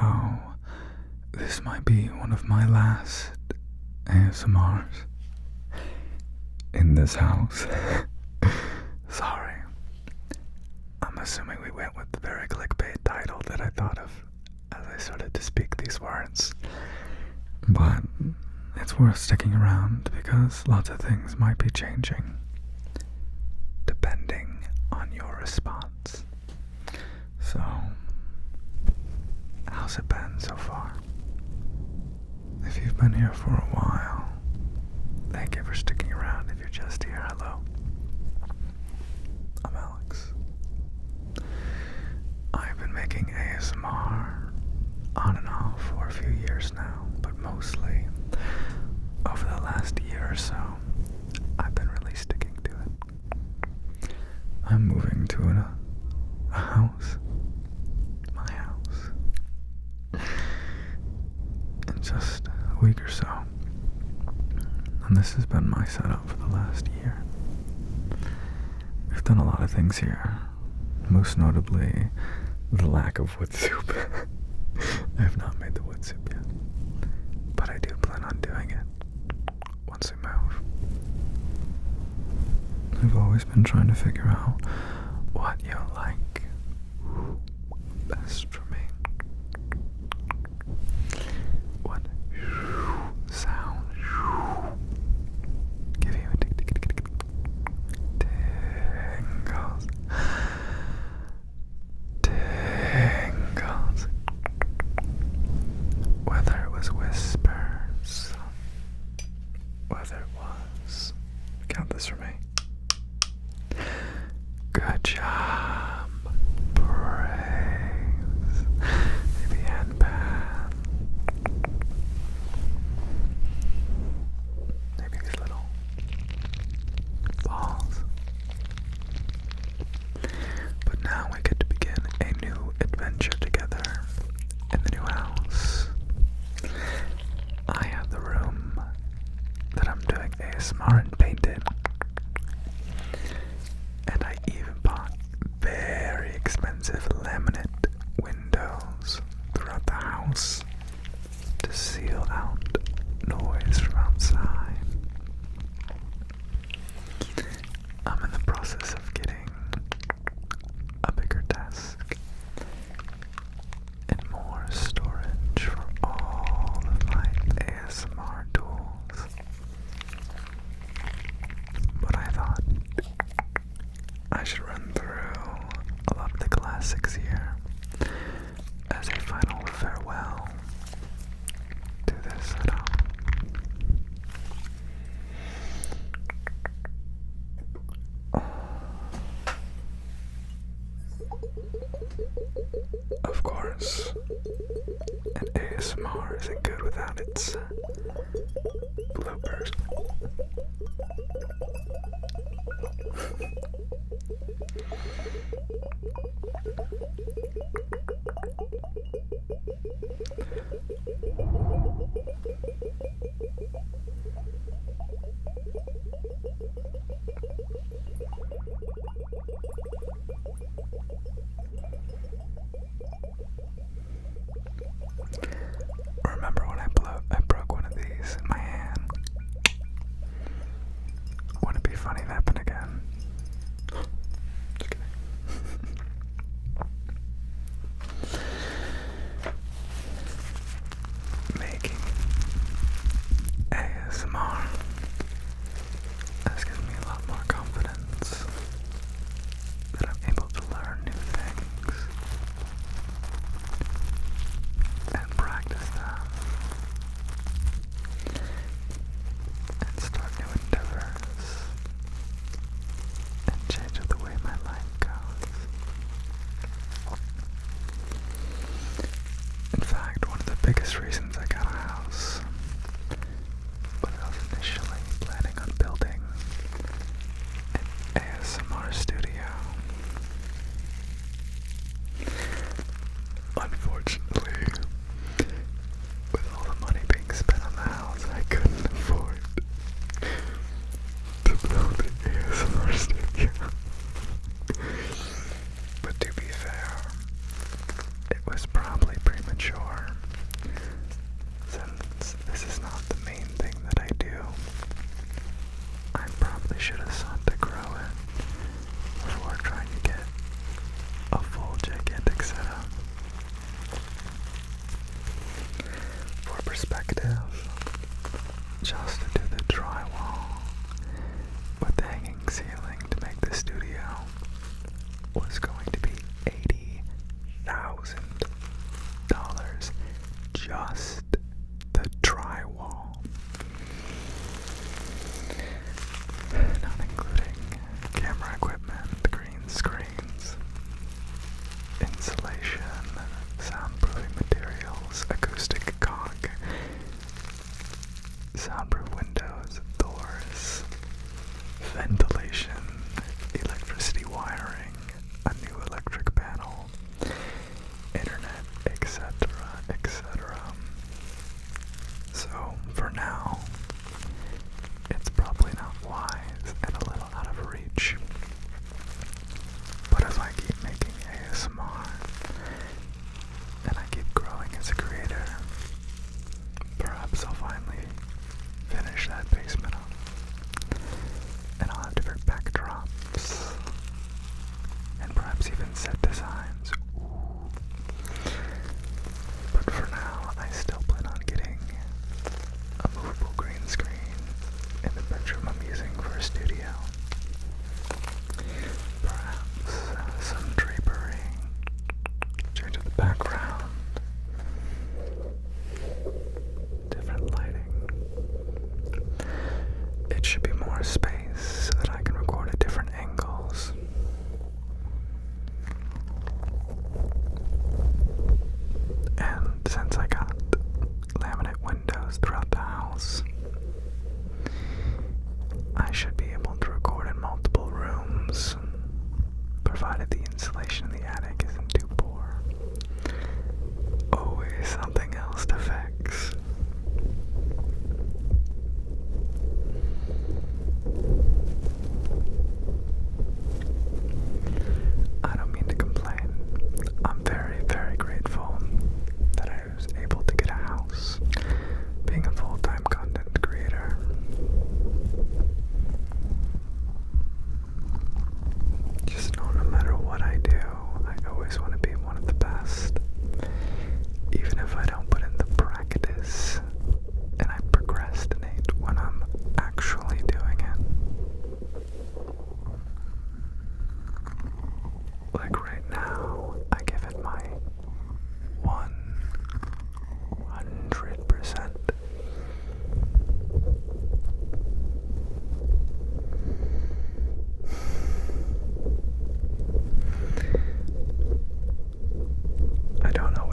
So, this might be one of my last ASMRs in this house. Sorry. I'm assuming we went with the very clickbait title that I thought of as I started to speak these words. But it's worth sticking around because lots of things might be changing depending on your response. So, how's it been so far? If you've been here for a while, thank you for sticking around. If you're just here, hello. I'm Alex. I've been making ASMR on and off for a few years now, but mostly over the last year or so, I've been really sticking to it. I'm moving to a house, my house, in just a week or so. And this has been my setup for the last year. We've done a lot of things here, most notably the lack of wood soup. I have not made the wood soup yet, but I do plan on doing it once we move. I've always been trying to figure out what you like best for me. What sound give you tingles? Tingles. Whether it was whispers, whether it was, count this for me. Good job. Praise. Maybe hand pan. Maybe these little balls. But now we get to begin a new adventure together in the new house. I have the room that I'm doing ASMR and painted. And I even bought very expensive laminate windows throughout the house to seal out noise from outside. I'm in the process of getting a bigger desk and more storage for all of my ASMR tools. But I thought I should run through a lot of the classics here as a final farewell to this setup. Of course, an ASMR isn't good without its bloopers. Remember when I broke one of these in my hand?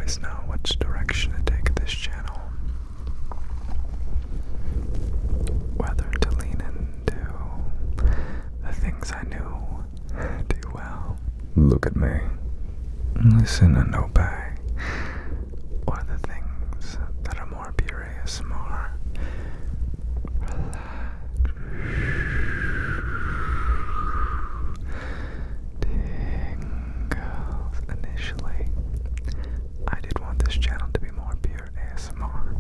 always know which direction to take this channel. Whether to lean into the things I knew too well. Look at me. Listen and obey. Or the things that are more pure ASMR. Relax. Tingles. Initially, I did want this channel to be more pure ASMR,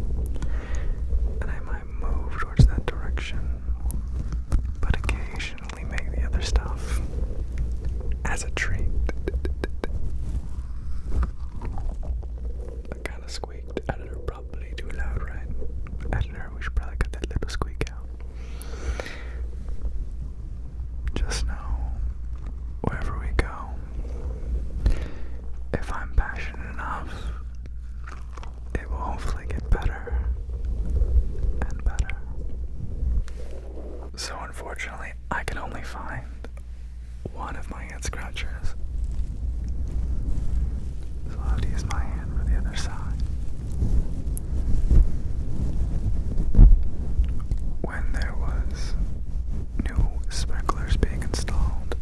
and I might move towards that direction, but occasionally make the other stuff as a treat. I kind of squeaked. Editor, probably too loud, right? Editor, we should probably cut that little squeak out. Just know, wherever we go, if I'm passionate enough, it will hopefully get better and better. So unfortunately, I can only find one of my hand scratchers. So I'll have to use my hand for the other side. When there was new sprinklers being installed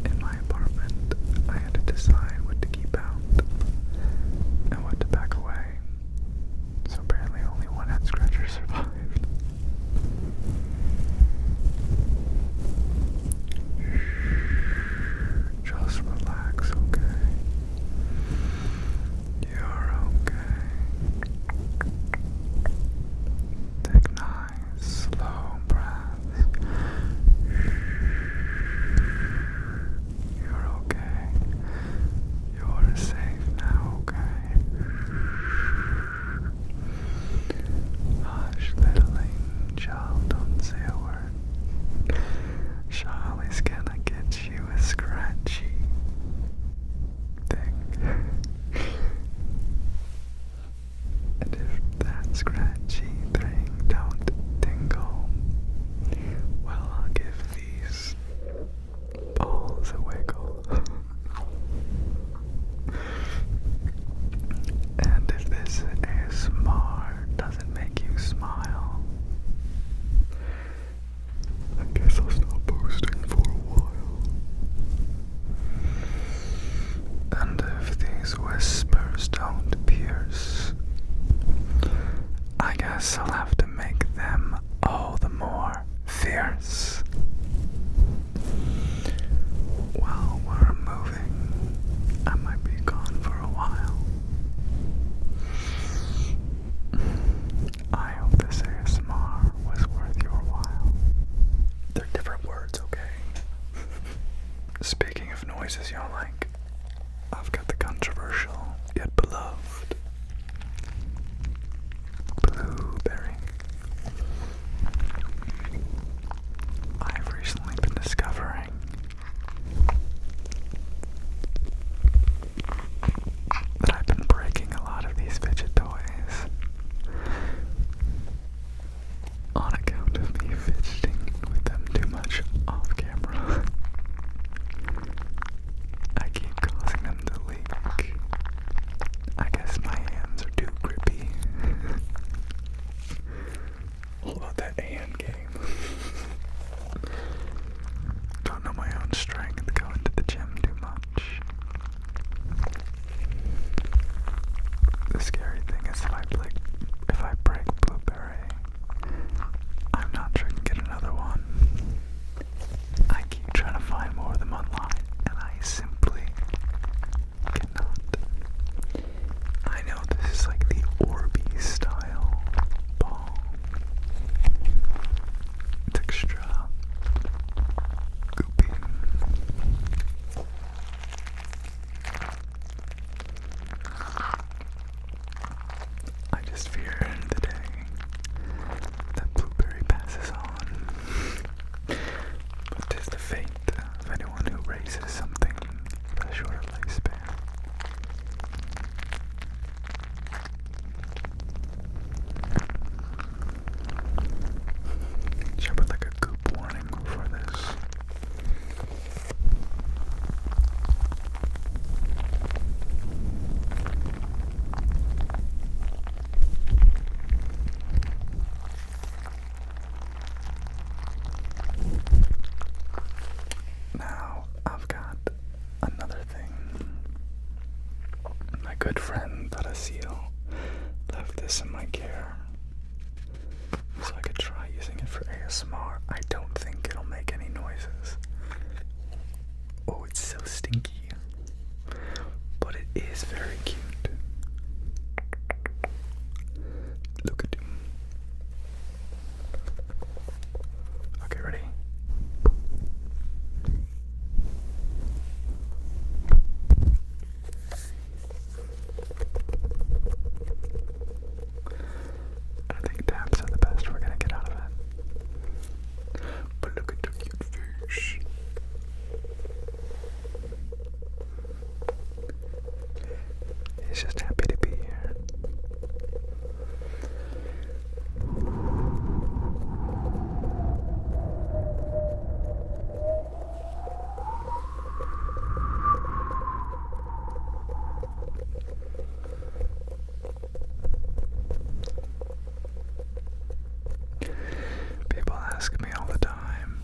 in my apartment, I had to decide what to keep out and what to pack away. So apparently only one head scratcher survived. Just relax, okay? You're okay. Take nice, slow breaths. You're okay. You're safe now, okay? Hush, little angel, don't say a word. Charlie's gonna get you a scratchy thing. And if that scratchy thing don't tingle, well, I'll give these balls a wiggle. And if this ASMR doesn't make you smile, I guess I'll stop posting for a while. And if these whispers don't pierce, I guess I'll have to make them all the more fierce. While we're moving, I might be gone for a while. I hope this ASMR was worth your while. They're different words, okay? Speaking of noises y'all like, I've got the controversial yet beloved blueberry. I've recently been discovering that I've been breaking a lot of these fidget toys on account of me fidgeting with them too much off camera. I keep causing them to leak. I guess my hands are too grippy. All about that hand game. Don't know my own strength going to the gym too much. The scary thing is if I break Blueberry, I'm not sure I can get another one. I keep trying to find more of them online, and I simply cannot. I know this is like the Orbeez style ball. It's extra goopy. I just fear the day that Blueberry passes on. But 'tis the fate of anyone who raises something with a shorter lifespan. Should I put like a goop warning for this? My good friend Tarasil left this in my care so I could try using it for ASMR. I don't think it'll make any noises. Oh, it's so stinky. But it is very cute. Look at him. Okay, ready? I think taps are the best we're gonna get out of it. But look at the cute fish. He's just happy to be here. People ask me all the time,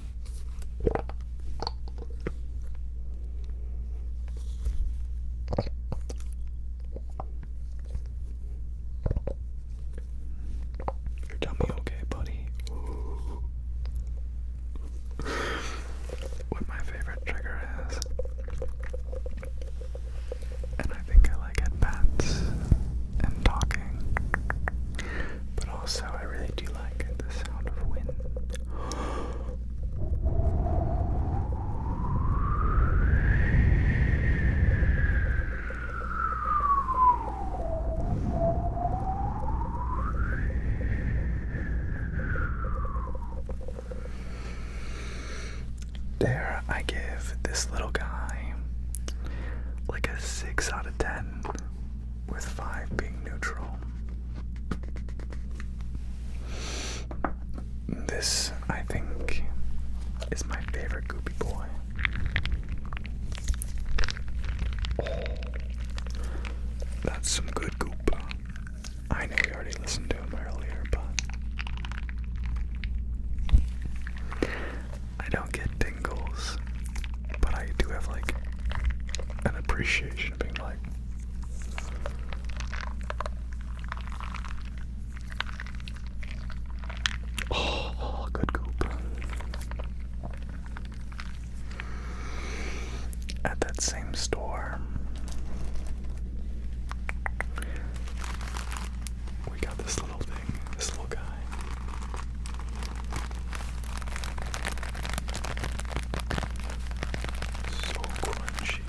your tummy okay, buddy? What my favorite trigger is. And I think I like it pets and talking. But also I really do like the sound of wind. There, I give this little guy like a 6 out of 10, with 5 being neutral. This, I think, is my favorite Goopy boy. Oh, that's some good goop. I know we already listened to him earlier, but I don't get tingles, but I do have like an appreciation of being like, oh, good goop. At that same store, we got this little thing, this little guy. So crunchy.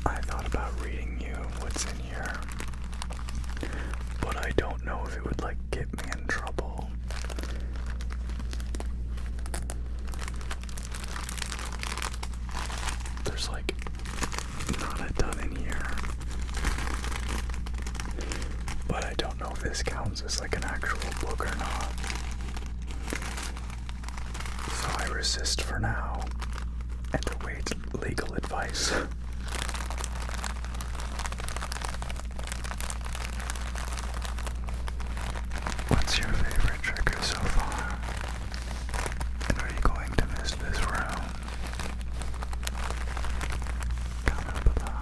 I thought about reading you what's in here, but I don't know if it would like get me in trouble. There's like not a ton in here, but I don't know if this counts as like an actual book or not. So I resist for now and await legal advice. What's your favorite trigger so far? And are you going to miss this room? Comment below.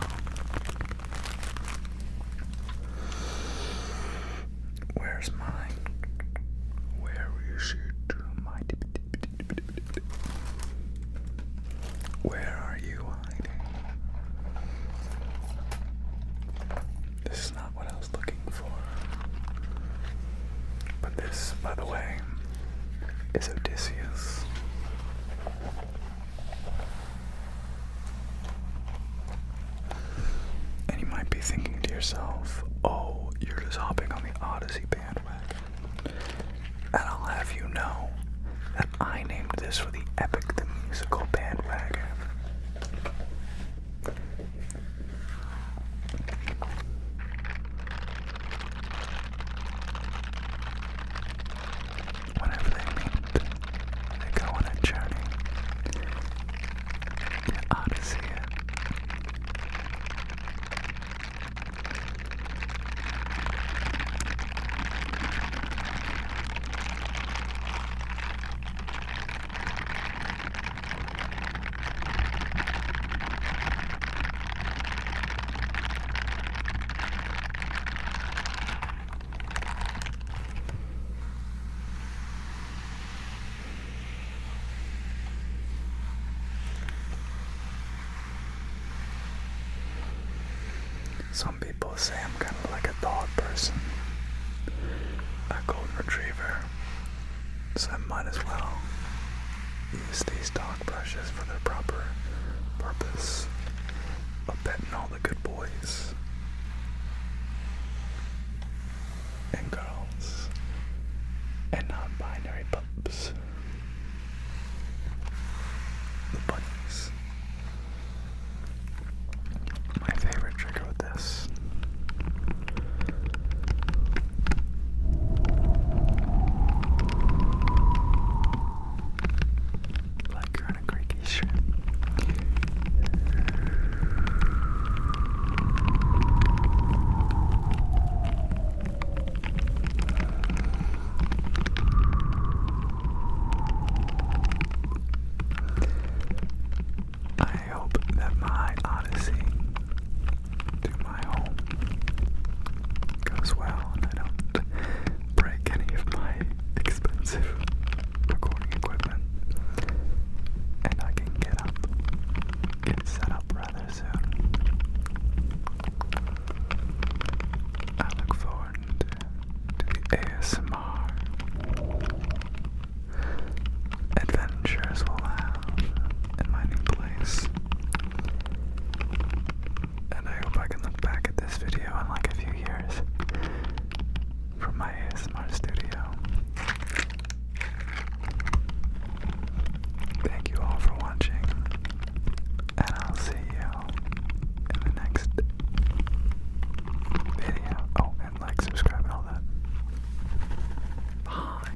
Where's mine? Where is it? Where are you hiding? is Odysseus. And you might be thinking to yourself, oh, you're just hopping on the Odyssey bandwagon. And I'll have you know that I named this for the Epic the Musical bandwagon. Whenever they meet, they go on a journey. The Odyssey. Some people say I'm kind of like a dog person, a golden retriever, so I might as well use these dog brushes for their proper purpose of petting all the good boys and girls and non-binary pups. The butt